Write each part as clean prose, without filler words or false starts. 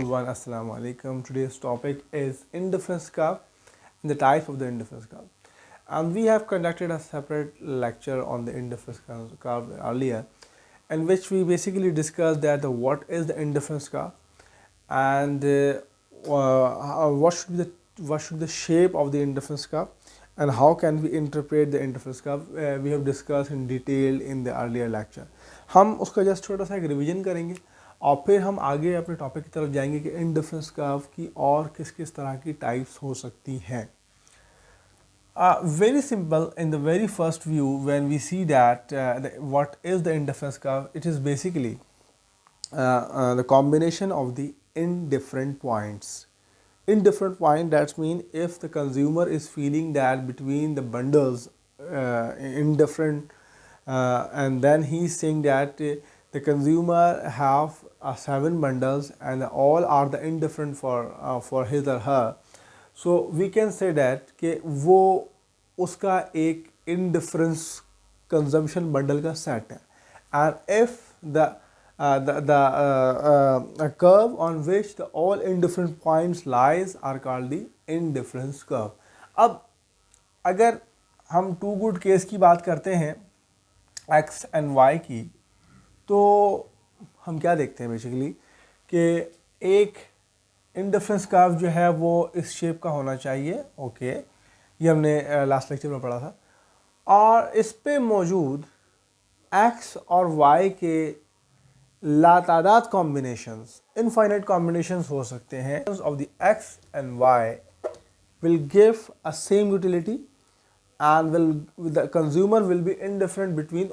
everyone, Assalamu alaikum. Today's topic is indifference curve and the type of the indifference curve. And we have conducted a separate lecture on the indifference curve earlier, in which we basically discussed that what is the indifference curve and what should the shape of the indifference curve and how can we interpret the indifference curve. We have discussed in detail in the earlier lecture. हम उसका just छोटा सा एक revision करेंगे और फिर हम आगे अपने टॉपिक की तरफ जाएंगे कि इंडिफरेंस कर्व की और किस किस तरह की टाइप्स हो सकती हैं. Very simple. In the very first view, when we see that what is the indifference curve, it is basically the combination of the indifferent points. Indifferent point, that means if the consumer is feeling that between the bundles indifferent, and then he is saying that the consumer have 7 bundles and all are the indifferent for his or her. So we can say that कि वो उसका एक indifference consumption bundle का set है, and if the curve on which the all indifferent points lies are called the indifference curve. अब अगर हम to good case की बात करते हैं x and y की, तो हम क्या देखते हैं बेसिकली कि एक इंडिफरेंस कर्व जो है वो इस शेप का होना चाहिए. ओके, ये हमने लास्ट लेक्चर में पढ़ा था. और इस पे मौजूद x और y के लातादाद कॉम्बिनेशंस, इनफाइनाइट कॉम्बिनेशंस हो सकते हैं of the x and y will give a same utility and the consumer will be indifferent between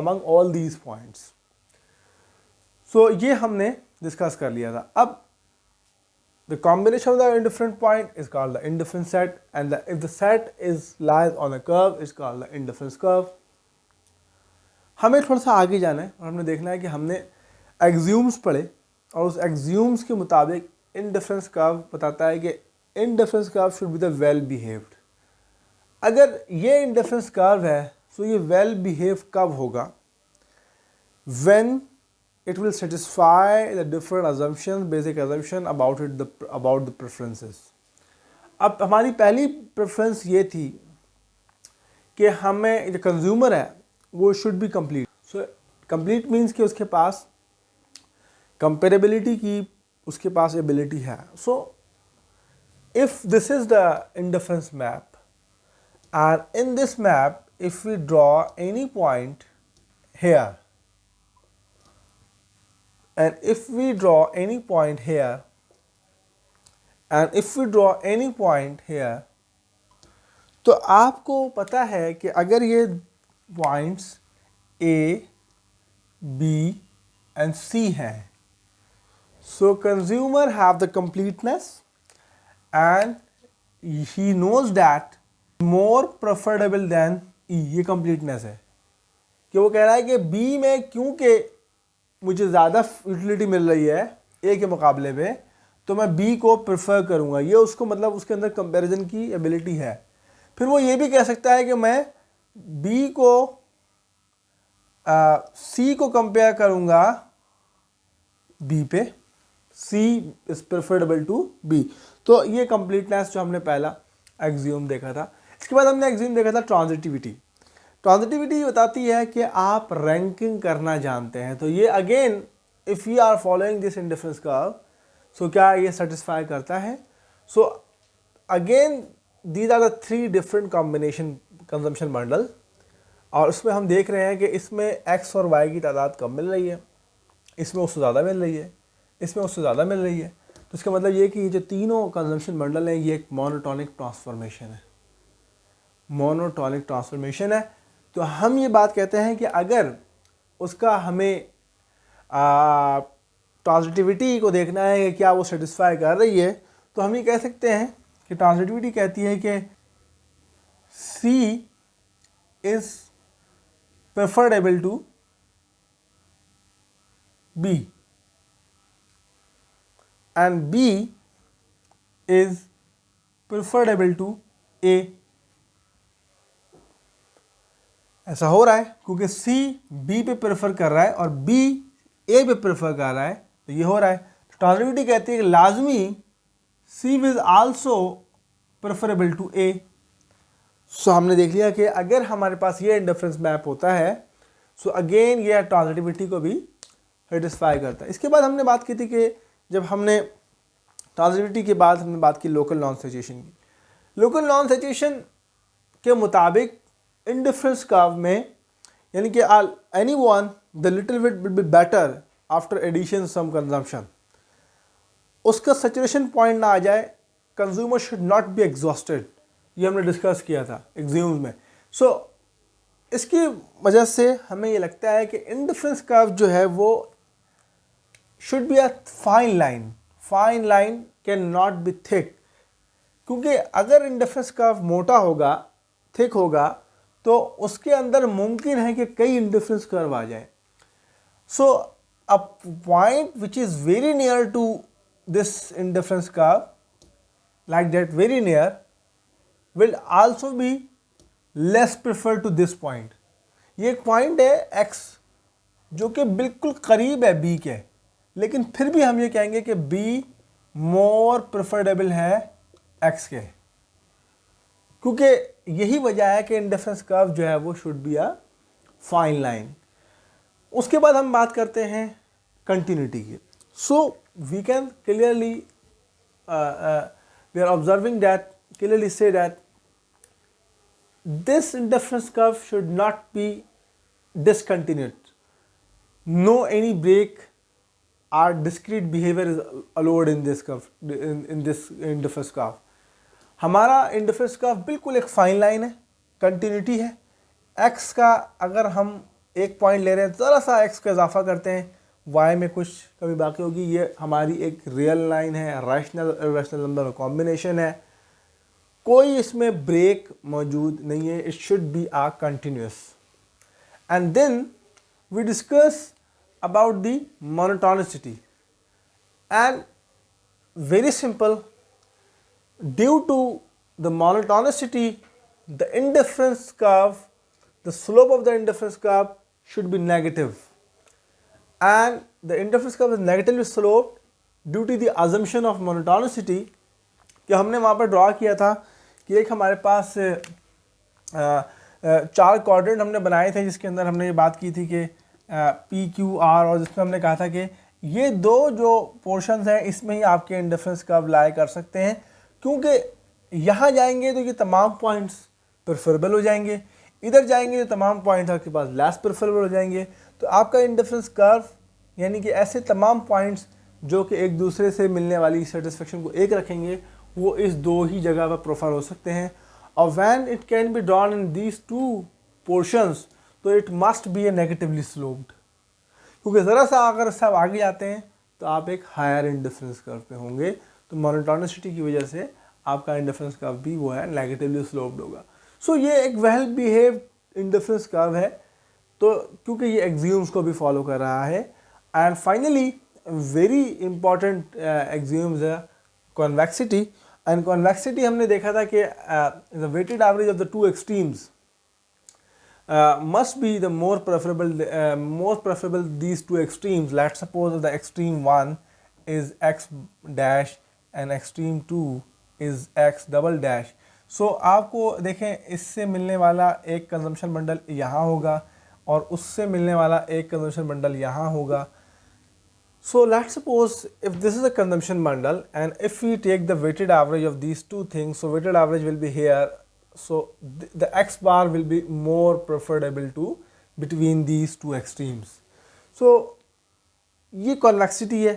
among all these points. So ये हमने डिस्कस कर लिया था. अब the combination of the indifferent point is called the indifference set, and if the set lies on a curve, it's called the indifference curve. हमें थोड़ा सा आगे जाना है और हमने देखना है कि हमने एक्सियूम्स पढ़े और उस एक्सियूम्स के मुताबिक इंडिफरेंस कर्व बताता है कि indifference curve should be the well behaved. अगर ये इंडिफरेंस कर्व है तो ये वेल बिहेव कब होगा? When it will satisfy the different assumptions, basic assumption about the preferences. अब हमारी पहली प्रेफरेंस ये थी कि हमें जो कंज्यूमर है वो should B complete. So complete means कि उसके पास कंपेरेबिलिटी की उसके पास एबिलिटी है. So if this is the indifference map and in this map if we draw any point here and if we draw any point here and if we draw any point here, तो आपको पता है कि अगर ये points A, B and C हैं, so consumer have the completeness and he knows that more preferable than E. ये completeness है कि वो कह रहा है कि B में क्योंकि मुझे ज़्यादा यूटिलिटी मिल रही है A के मुकाबले में, तो मैं B को प्रेफर करूँगा. ये उसको मतलब उसके अंदर कंपैरिजन की एबिलिटी है. फिर वो ये भी कह सकता है कि मैं B को C को कंपेयर करूँगा B पे, C is preferable to B. तो ये कंप्लीटनेस जो हमने पहला एक्सियोम देखा था. इसके बाद हमने एक्सियोम देखा था ट्रांजिटिविटी. ट्रांजिटिविटी बताती है कि आप रैंकिंग करना जानते हैं. तो ये again if you are following this indifference curve, so क्या ये सेटिस्फाई करता है? So again these are the 3 different combination consumption bundle, और उसमें हम देख रहे हैं कि इसमें x और y की तादाद कम मिल रही है, इसमें उससे ज़्यादा मिल रही है, इसमें उससे ज़्यादा मिल रही है. तो इसका मतलब ये कि ये जो तीनों कंजम्पशन बंडल हैं ये एक मोनोटोनिक ट्रांसफॉर्मेशन है. मोनोटोनिक ट्रांसफॉर्मेशन है. तो हम ये बात कहते हैं कि अगर उसका हमें ट्रांजिटिविटी को देखना है कि क्या वो सेटिस्फाई कर रही है, तो हम ये कह सकते हैं कि ट्रांजिटिविटी कहती है कि C is preferable to B and B is preferable to A. ऐसा हो रहा है क्योंकि C B पे प्रेफर कर रहा है और B A पे प्रेफर कर रहा है, तो ये हो रहा है. ट्रांजिटिविटी कहती है कि लाजमी C is also preferable to A। So हमने देख लिया कि अगर हमारे पास ये इंडिफरेंस मैप होता है सो अगेन ये ट्रांजिटिविटी को भी सेटिस्फाई करता है। इसके बाद हमने बात की थी कि जब हमने ट्रांजिटिविटी के बाद हमने बात की लोकल नॉन सैचुरेशन की। लोकल नॉन सैचुरेशन के मुताबिक इंडिफरेंस कर्व में यानी कि any one the little bit will be better after addition some consumption, उसका सैचुरेशन पॉइंट ना आ जाए, consumer should not be exhausted, ये हमने डिस्कस किया था एग्ज्यूम्स में। सो इसकी वजह से हमें ये लगता है कि इंडिफरेंस कर्व जो है वो should be a fine line, fine line can not be thick, क्योंकि अगर इंडिफरेंस कर्व मोटा होगा, थिक होगा, तो उसके अंदर मुमकिन है कि कई इंडिफरेंस कर्व आ जाए। So a point which is very near to this indifference curve, like that very near, will also be less preferred to this point। ये एक पॉइंट है x जो कि बिल्कुल करीब है b के, लेकिन फिर भी हम ये कहेंगे कि b मोर प्रेफरेबल है x के, क्योंकि यही वजह है कि इंडिफरेंस कर्व जो है वो should be a fine line. उसके बाद हम बात करते हैं कंटिन्यूटी की। So we can clearly we are observing that, clearly say that this indifference curve should not be discontinued. No any break or discrete behavior is allowed in this curve, in this indifference curve. हमारा indifference curve बिल्कुल एक fine line है, continuity है। x का अगर हम एक point ले रहे हैं, ज़रा सा x का इजाफा करते हैं, y में कुछ कमी बाकी होगी, ये हमारी एक रियल लाइन है, रैशनल इररेशनल नंबर का कॉम्बिनेशन है, कोई इसमें ब्रेक मौजूद नहीं है, it should be a continuous. And then we discuss about the monotonicity and very simple, due to the monotonicity the indifference curve, the slope of the indifference curve should be negative, and the interference curve is negatively sloped due to the assumption of monotonicity। कि हमने वहाँ पर draw किया था कि एक हमारे पास चार क्वाड्रेंट हमने बनाए थे, जिसके अंदर हमने ये बात की थी कि पी क्यू आर, और जिसमें हमने कहा था कि ये दो जो पोर्शंस हैं इसमें ही आपके इंडिफरेंस कर्व लाई कर सकते हैं, क्योंकि यहाँ जाएंगे तो ये तमाम पॉइंट्स प्रेफरेबल हो जाएंगे, इधर जाएंगे तो तमाम पॉइंट्स आपके पास लेस प्रेफरेबल हो जाएंगे। तो आपका इंडिफरेंस कर्व यानी कि ऐसे तमाम पॉइंट्स जो कि एक दूसरे से मिलने वाली सेटिस्फेक्शन को एक रखेंगे, वो इस दो ही जगह पर प्रोफाइल हो सकते हैं। और when it can be drawn in these two portions, तो it must be a negatively sloped, क्योंकि ज़रा सा अगर सब आगे जाते हैं तो आप एक हायर इंडिफरेंस कर्व पे होंगे, तो मोनोटोनिसिटी की वजह से आपका इंडिफरेंस कर्व भी वो है नेगेटिवली स्लोप्ड होगा। सो ये एक वेल बिहेव्ड इंडिफरेंस कर्व है, तो क्योंकि ये एक्सियोम्स को भी फॉलो कर रहा है। And finally very important axioms है कॉन्वेक्सिटी। एंड कॉन्वेक्सिटी हमने देखा था कि the weighted average of the two extremes must be the more preferable these two extremes. Let's suppose the extreme 1 is x dash and extreme 2 is x double dash। So आपको देखें, इससे मिलने वाला एक कंजम्पशन बंडल यहाँ होगा और उससे मिलने वाला एक कंजम्पशन बंडल यहाँ होगा। So let's suppose if this is a consumption bundle and if we take the weighted average of these two things, so weighted average will be here, so the x bar will be more preferable to between these two extremes। So ये convexity है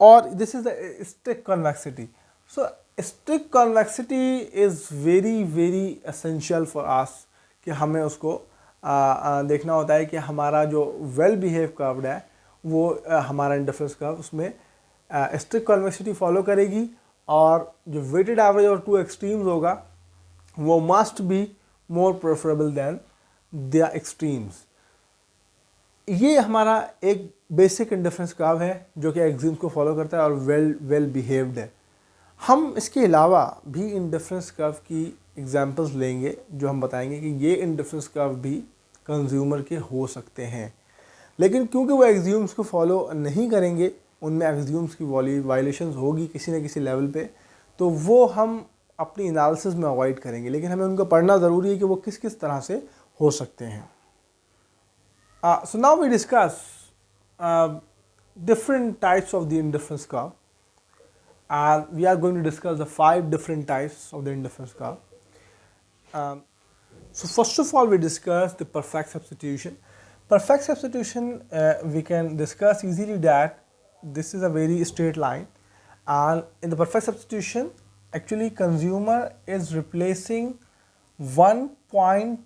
और this is the strict convexity। So strict convexity is very essential for us कि हमें उसको देखना होता है कि हमारा जो well behaved curve है वो हमारा इंडिफरेंस कर्व उसमें स्ट्रिक्ट कॉन्वेक्सिटी फॉलो करेगी, और जो वेटेड एवरेज और टू एक्सट्रीम्स होगा वो must be more preferable than the extremes. ये हमारा एक बेसिक इंडिफरेंस कर्व है जो कि एक्सियोम्स को फॉलो करता है और वेल बिहेव्ड है। हम इसके अलावा भी इंडिफरेंस कर्व की एग्जांपल्स लेंगे जो हम बताएंगे कि ये इंडिफरेंस कर्व भी कंज्यूमर के हो सकते हैं, लेकिन क्योंकि वो एक्सियोम्स को फॉलो नहीं करेंगे उनमें एक्सियोम्स की वायलेशंस होगी किसी न किसी लेवल पे, तो वो हम अपनी एनालिसिस में अवॉइड करेंगे, लेकिन हमें उनको पढ़ना ज़रूरी है कि वो किस किस तरह से हो सकते हैं। So now we discuss different types of the indifference curve, and we are going to discuss the 5 different types of the indifference curve. So first of all, we discuss the perfect substitution. Perfect substitution, we can discuss easily that this is a very straight line, and in the perfect substitution actually consumer is replacing one point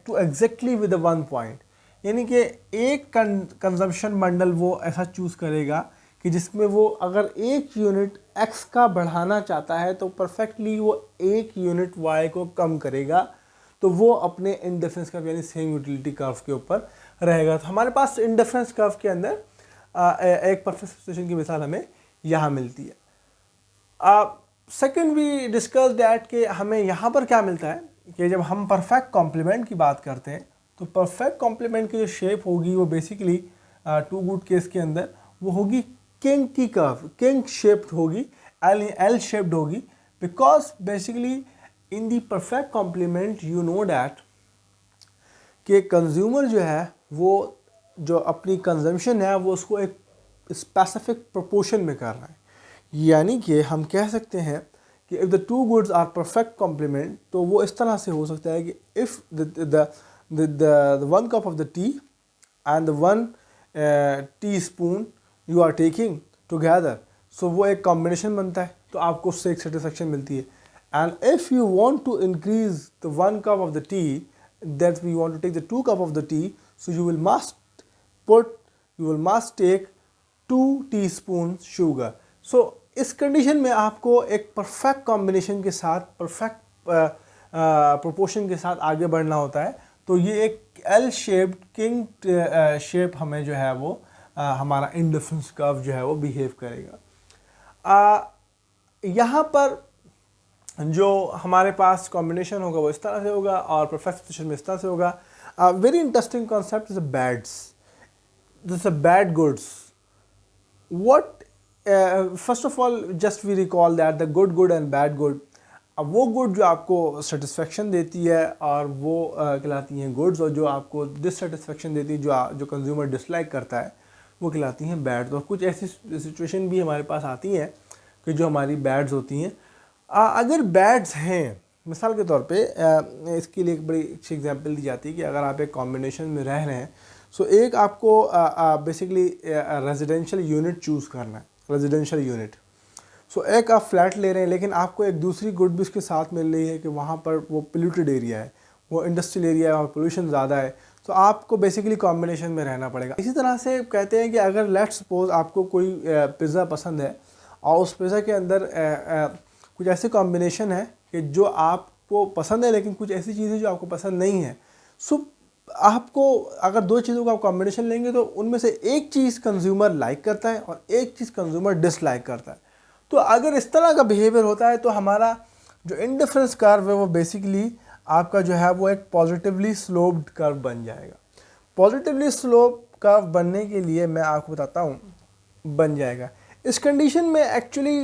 to exactly with the one point, यानी कि एक consumption bundle वो ऐसा choose करेगा कि जिसमें वो अगर एक यूनिट x का बढ़ाना चाहता है तो परफेक्टली वो एक यूनिट y को कम करेगा, तो वो अपने इंडिफरेंस कर्व यानी सेम यूटिलिटी कर्व के ऊपर रहेगा। तो हमारे पास इंडिफरेंस कर्व के अंदर एक परफेक्ट सब्स्टिट्यूशन की मिसाल हमें यहाँ मिलती है। सेकेंड वी डिस्कस दैट कि हमें यहाँ पर क्या मिलता है कि जब हम परफेक्ट कॉम्प्लीमेंट की बात करते हैं तो परफेक्ट कॉम्प्लीमेंट की जो शेप होगी वो बेसिकली टू गुड केस के अंदर वो होगी किंग की कर्व, किंग शेप्ड होगी, एल शेप्ड होगी, because basically in the perfect compliment you know that कि कंज्यूमर जो है वो जो अपनी कंजम्पशन है वो उसको एक स्पेसिफिक प्रोपोर्शन में कर रहा है। यानी कि हम कह सकते हैं कि if the two goods are perfect complement, तो वो इस तरह से हो सकता है कि if the 1 cup of the tea and the 1 teaspoon you are taking together, so वो एक combination बनता है, तो आपको उससे एक satisfaction मिलती है। And if you want to increase the 1 cup of the tea, that we want to take the 2 cup of the tea, so you will must take 2 teaspoons sugar. So इस condition में आपको एक perfect combination के साथ, perfect proportion के साथ आगे बढ़ना होता है। तो ये एक एल शेप्ड किंग शेप हमें जो है वो हमारा इंडिफरेंस कर्व जो है वो बिहेव करेगा। यहाँ पर जो हमारे पास कॉम्बिनेशन होगा वो इस तरह से होगा और परफेक्ट सब्स्टिट्यूशन में इस तरह से होगा। Very interesting concept is bads, this bad goods. What first of all just we recall that the good good and bad good. अब वो गुड जो आपको सेटिस्फेक्शन देती है और वो कहलाती हैं गुड्स, और जो आपको डिससेटिस्फेक्शन देती है, जो कंज्यूमर डिसलाइक करता है, वो कहलाती हैं बैड। तो कुछ ऐसी सिचुएशन भी हमारे पास आती हैं कि जो हमारी बैड्स होती हैं। अगर बैड्स हैं, मिसाल के तौर पे इसके लिए एक बड़ी अच्छी एग्जांपल दी जाती है कि अगर आप एक कॉम्बिनेशन में रह रहे हैं, सो एक आपको बेसिकली रेजिडेंशियल यूनिट चूज़ करना है, रेजिडेंशियल यूनिट। सो एक आप फ्लैट ले रहे हैं, लेकिन आपको एक दूसरी गुड भी उसके साथ मिल रही है कि वहाँ पर वो पोल्यूटेड एरिया है, वो इंडस्ट्रियल एरिया है और पोल्यूशन ज़्यादा है, तो आपको बेसिकली कॉम्बिनेशन में रहना पड़ेगा। इसी तरह से कहते हैं कि अगर लेट्स सपोज आपको कोई पिज़्ज़ा पसंद है और उस पिज़्ज़ा के अंदर कुछ ऐसे कॉम्बिनेशन है कि जो आपको पसंद है, लेकिन कुछ ऐसी चीज़ें जो आपको पसंद नहीं है। सो आपको अगर दो चीज़ों का आप कॉम्बिनेशन लेंगे तो उनमें से एक चीज़ कंज्यूमर लाइक करता है और एक चीज़ कंज्यूमर डिसलाइक करता है। तो अगर इस तरह का बिहेवियर होता है तो हमारा जो इंडिफरेंस कर्व है वो बेसिकली आपका जो है वो एक पॉजिटिवली स्लोप्ड कर्व बन जाएगा। पॉजिटिवली स्लोप कर्व बनने के लिए मैं आपको बताता हूँ बन जाएगा। इस कंडीशन में actually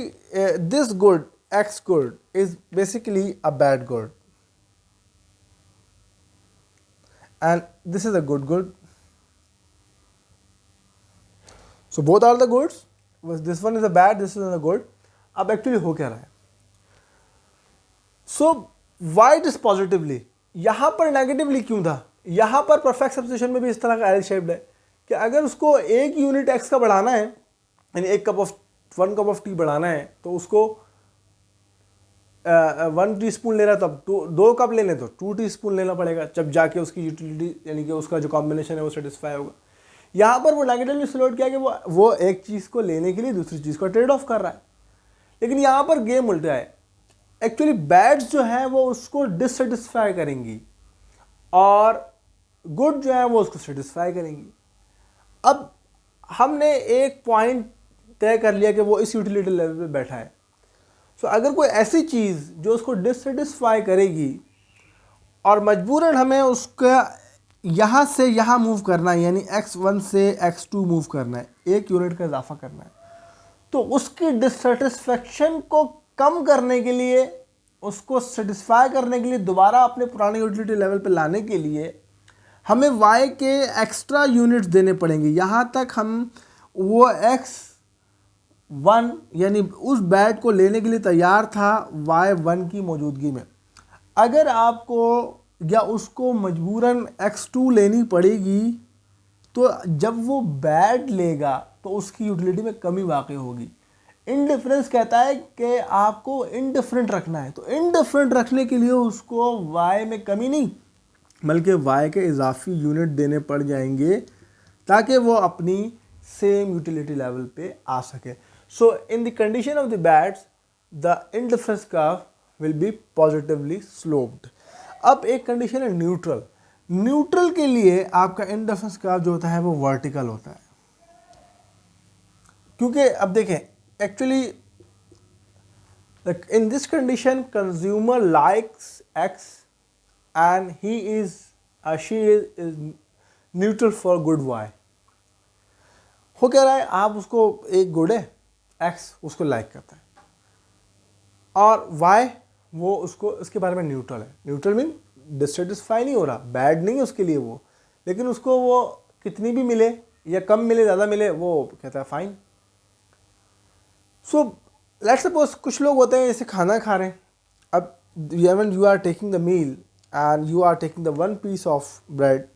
this good x good is basically a bad good and this is a good good. So both are the goods. This one is a bad, this is a good. अब actually हो क्या रहा है? सो why this positively, यहाँ पर negatively क्यों था? यहाँ पर परफेक्ट सब्स्टिट्यूशन में भी इस तरह का एल शेप्ड है कि अगर उसको एक यूनिट एक्स का बढ़ाना है, यानी 1 कप ऑफ टी बढ़ाना है, तो उसको 1 टीस्पून ले रहा है तो अब 2 कप लेने तो 2 टीस्पून लेना पड़ेगा, जब जाके उसकी यूटिलिटी यानी कि उसका जो कॉम्बिनेशन है वो सेटिस्फाई होगा। यहाँ पर वो नेगेटिवली स्लोट किया कि वो एक चीज़ को लेने के लिए दूसरी चीज़ को ट्रेड ऑफ कर रहा है। लेकिन यहाँ पर गेम उल्टा है, एक्चुअली बैड्स जो है वो उसको डिससेटिस्फाई करेंगी और गुड जो है वो उसको सेटिस्फाई करेंगी। अब हमने एक पॉइंट तय कर लिया कि वो इस यूटिलिटी लेवल पे बैठा है। सो अगर कोई ऐसी चीज़ जो उसको डिससेटिस्फाई करेगी और मजबूरन हमें उसका यहाँ से यहाँ मूव करना है, यानी x1 से x2 मूव करना है, 1 यूनिट का इजाफा करना है। तो उसकी डिससेटिस्फैक्शन को कम करने के लिए, उसको सेटिस्फाई करने के लिए, दोबारा अपने पुराने यूटिलिटी लेवल पे लाने के लिए हमें y के एक्स्ट्रा यूनिट्स देने पड़ेंगे। यहाँ तक हम वो x1 यानी उस बैट को लेने के लिए तैयार था y1 की मौजूदगी में। अगर आपको या उसको मजबूरन x2 लेनी पड़ेगी तो जब वो बैट लेगा तो उसकी यूटिलिटी में कमी वाक़ई होगी। इनडिफरेंस कहता है कि आपको इनडिफरेंट रखना है, तो इनडिफरेंट रखने के लिए उसको y में कमी नहीं बल्कि y के इजाफी यूनिट देने पड़ जाएंगे ताकि वो अपनी सेम यूटिलिटी लेवल पे आ सके। So in the condition of the bads the indifference curve will be positively sloped. अब एक कंडीशन है न्यूट्रल। न्यूट्रल के लिए आपका इनडिफरेंस कर्व जो होता है वो वर्टिकल होता है, क्योंकि अब देखें actually in this condition consumer likes x and she is neutral for good y। हो क्या रहा है, आप उसको एक गुड है, x उसको लाइक करता है और y वो उसको उसके बारे में न्यूट्रल है। न्यूट्रल मीन डिससेटिस्फाई नहीं हो रहा, बैड नहीं है उसके लिए वो, लेकिन उसको वो कितनी भी मिले या कम मिले ज़्यादा मिले वो कहता है फाइन। सो लेट्स सपोज कुछ लोग होते हैं जैसे खाना खा रहे हैं, अब when you are taking the meal and you are taking the one piece of bread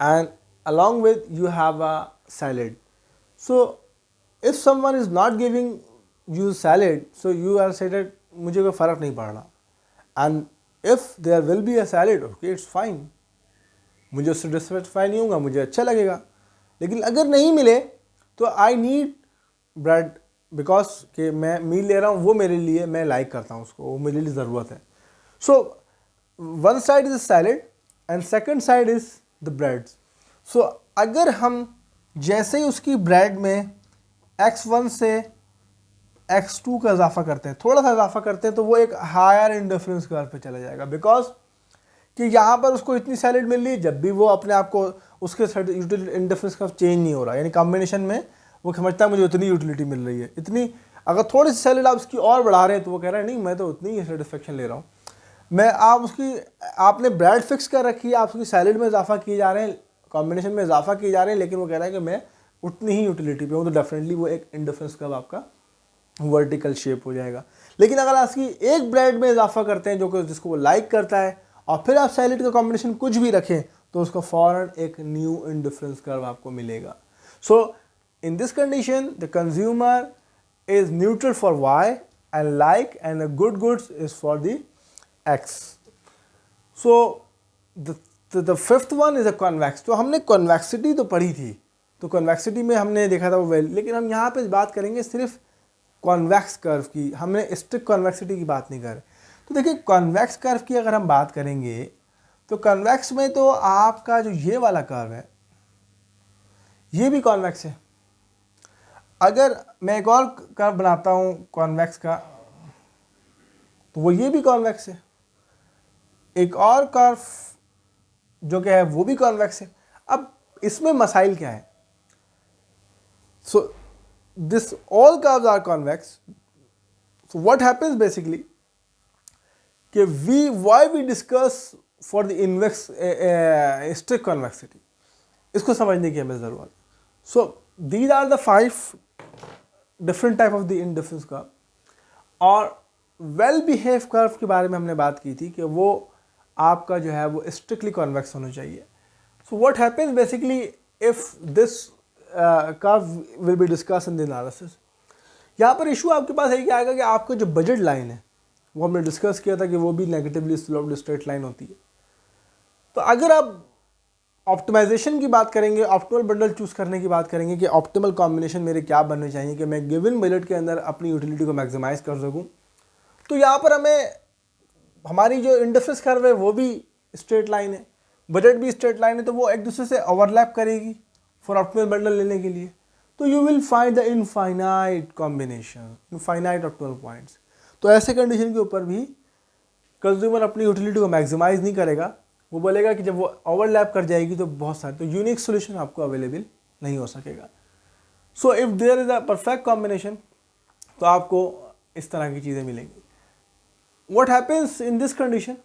and along with you have a salad. So if someone is not giving you salad, so you are said that मुझे कोई फ़र्क नहीं पड़ रहा, and if there will be a salad, okay it's fine, मुझे उससे dissatisfy नहीं होगा, मुझे अच्छा लगेगा। लेकिन अगर नहीं मिले तो आई नीड ब्रेड बिकॉज कि मैं मील ले रहा हूँ, वो मेरे लिए मैं लाइक करता हूँ उसको, वो मेरे लिए ज़रूरत है। So one side is salad and second side is the breads. So अगर हम जैसे ही उसकी ब्रेड में x1 से x2 का इजाफा करते हैं, थोड़ा सा इजाफा करते हैं, तो वो एक हायर इंडिफरेंस कर्व पे चला जाएगा, बिकॉज कि यहाँ पर उसको इतनी सैलड मिल रही है, जब भी वो अपने आप को उसके इंडिफरेंस कर्व चेंज नहीं हो रहा, यानी कॉम्बिनेशन में वो समझता है मुझे उतनी यूटिलिटी मिल रही है, इतनी। अगर थोड़ी सी सैलड आप उसकी और बढ़ा रहे हैं तो वो कह रहा है नहीं मैं तो उतनी ही सेटिस्फेक्शन ले रहा हूँ। मैं आप उसकी आपने ब्रेड फिक्स कर रखी है, आप उसकी सैलड में इजाफा किए जा रहे हैं, कॉम्बिनेशन में इजाफा किए जा रहे हैं, लेकिन वो कह रहा है कि मैं उतनी ही यूटिलिटी पे हूँ, तो डेफिनेटली वो एक इंडिफरेंस कर्व आपका वर्टिकल शेप हो जाएगा। लेकिन अगर आप उसकी एक ब्रेड में इजाफा करते हैं जो कि जिसको वो लाइक करता है और फिर आप सैलड का कॉम्बिनेशन कुछ भी रखें तो उसका फ़ौरन एक न्यू इंडिफरेंस कर्व आपको मिलेगा। So in this condition the consumer is neutral for Y and like and the good goods is for the x। so the fifth one is a convex। तो हमने कॉन्वेक्सिटी तो पढ़ी थी, तो convexity में हमने देखा था वो वैल्यू, लेकिन हम यहाँ पे बात करेंगे सिर्फ कॉन्वेक्स कर्व की, हमने स्ट्रिक्ट कॉन्वेक्सिटी की बात नहीं कर रहे। तो देखिए कॉन्वेक्स कर्व की अगर हम बात करेंगे तो कॉन्वेक्स में तो आपका जो ये वाला कर्व है ये भी कॉन्वेक्स है। अगर मैं एक और कर्व बनाता हूँ कॉन्वेक्स का तो वो ये भी कॉन्वेक्स है, एक और कर्व जो क्या है वो भी कॉन्वेक्स है। अब इसमें मसाइल क्या है? So this all curves are convex. So what happens basically कि why we discuss for the invex strict convexity, इसको समझने की हमें ज़रूरत है। So these are the 5 different type of the indifference curve. और वेल बिहेव कर्व के बारे में हमने बात की थी कि वो आपका जो है वो स्ट्रिक्टली कॉन्वेक्स होना चाहिए। सो what happens basically if this curve will be discuss in the analysis. यहाँ पर इशू आपके पास है क्या आएगा कि आपका जो बजट लाइन है वो हमने डिस्कस किया था कि वो भी नेगेटिवली स्लोप्ड स्ट्रेट लाइन होती है। तो अगर आप ऑप्टिमाइजेशन की बात करेंगे, ऑप्टिमल बंडल चूज़ करने की बात करेंगे कि ऑप्टिमल कॉम्बिनेशन मेरे क्या बनने चाहिए कि मैं गिवन बजट के अंदर अपनी यूटिलिटी को मैक्सिमाइज कर सकूँ, तो यहाँ पर हमें हमारी जो इंडिफरेंस कर्व है वो भी स्ट्रेट लाइन है, बजट भी स्ट्रेट लाइन है, तो वो एक दूसरे से ओवरलैप करेगी फॉर ऑप्टिमल बंडल लेने के लिए। तो you will find the infinite combination, infinite optimal points. तो ऐसे कंडीशन के ऊपर भी कंज्यूमर अपनी यूटिलिटी को मैक्सिमाइज नहीं करेगा, वो बोलेगा कि जब वो ओवरलैप कर जाएगी तो बहुत सारे, तो यूनिक सोल्यूशन आपको अवेलेबल नहीं हो सकेगा। So if there is a perfect combination, तो आपको इस तरह की चीज़ें मिलेंगी। What happens in this condition?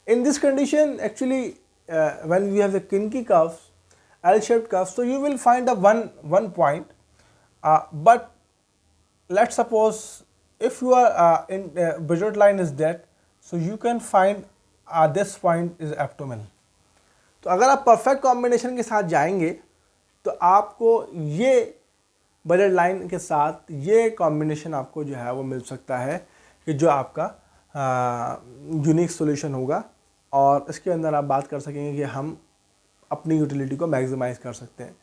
In this condition, actually, when we have the kinky curves, L-shaped curves, so you will find a one point. But let's suppose if your budget line is that, so you can find this point is abdominal. तो अगर आप perfect combination के साथ जाएंगे तो आपको ये budget line के साथ ये कॉम्बिनेशन आपको जो है वो मिल सकता है कि जो आपका यूनिक सॉल्यूशन होगा, और इसके अंदर आप बात कर सकेंगे कि हम अपनी यूटिलिटी को मैक्सिमाइज कर सकते हैं।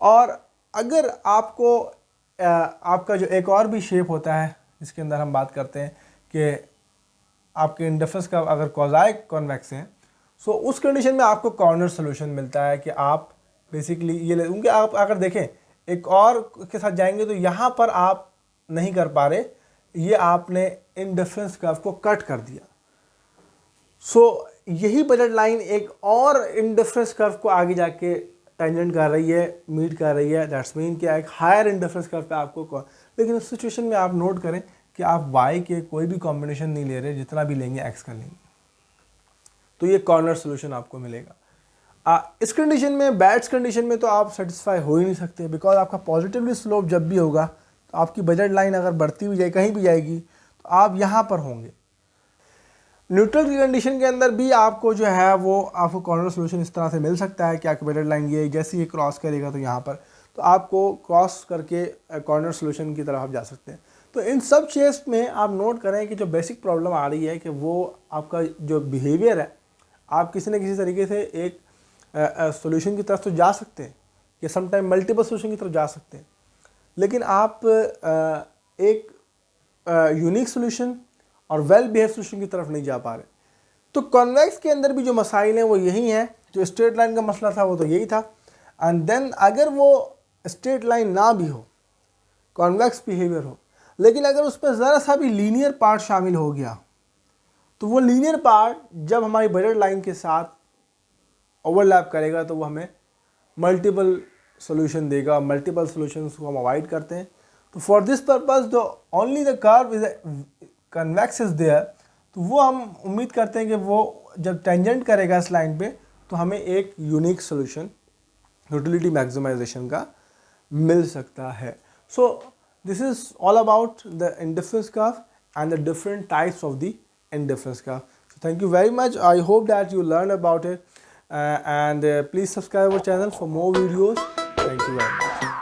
और अगर आपको आपका जो एक और भी शेप होता है जिसके अंदर हम बात करते हैं कि आपके इंडिफरेंस का अगर कोजाइक कॉन्वेक्स हैं, सो उस कंडीशन में आपको कॉर्नर सोल्यूशन मिलता है कि आप बेसिकली ये क्योंकि आप अगर देखें एक और के साथ जाएंगे तो यहाँ पर आप नहीं कर पा रहे, ये आपने इंडिफरेंस कर्व को कट कर दिया। सो यही बजट लाइन एक और इंडिफरेंस कर्व को आगे जाके टेंजेंट कर रही है, मीट कर रही है। दैट्स मीन कि एक हायर इंडिफरेंस कर्व पे आपको, लेकिन उस सिचुएशन में आप नोट करें कि आप y के कोई भी कॉम्बिनेशन नहीं ले रहे, जितना भी लेंगे x का लेंगे, तो ये कॉर्नर सोल्यूशन आपको मिलेगा। इस कंडीशन में, बैड्स कंडीशन में तो आप सेटिस्फाई हो ही नहीं सकते, बिकॉज आपका पॉजिटिवली स्लोप जब भी होगा तो आपकी बजट लाइन अगर बढ़ती हुई जाए कहीं भी जाएगी तो आप यहाँ पर होंगे। न्यूट्रल की कंडीशन के अंदर भी आपको जो है वो आपको कॉर्नर सोल्यूशन इस तरह से मिल सकता है कि आपकी बजट लाइन ये जैसे ही क्रॉस करेगा तो यहाँ पर, तो आपको क्रॉस करके कॉर्नर सोल्यूशन की तरफ आप जा सकते हैं। तो इन सब केस में आप नोट करें कि जो बेसिक प्रॉब्लम आ रही है कि वो आपका जो बिहेवियर है, आप किसी न किसी तरीके से एक सोल्यूशन की तरफ तो जा सकते हैं कि समटाइम मल्टीपल सोल्यूशन की तरफ जा सकते हैं, लेकिन आप एक यूनिक सोल्यूशन और वेल बिहेव सोल्यूशन की तरफ नहीं जा पा रहे। तो कॉन्वेक्स के अंदर भी जो मसाइल हैं वो यही हैं, जो स्ट्रेट लाइन का मसला था वो तो यही था। एंड देन अगर वो स्ट्रेट लाइन ना भी हो, कॉन्वेक्स बिहेवियर हो, लेकिन अगर उसमें ज़रा सा भी लीनियर पार्ट शामिल हो गया, तो वो लीनियर पार्ट जब हमारी बजट लाइन के साथ ओवरलैप करेगा तो वो हमें मल्टीपल सोल्यूशन देगा। मल्टीपल सोल्यूशंस को हम अवॉइड करते हैं। तो for this purpose the only the curve is convex is there, तो वो हम उम्मीद करते हैं कि वो जब टेंजेंट करेगा इस लाइन पे तो हमें एक यूनिक सोल्यूशन यूटिलिटी मैक्सिमाइजेशन का मिल सकता है। So this is all about the indifference curve and the different types of the indifference curve. So thank you very much. I hope that you learned about it, and please subscribe our channel for more videos. Thank you very much.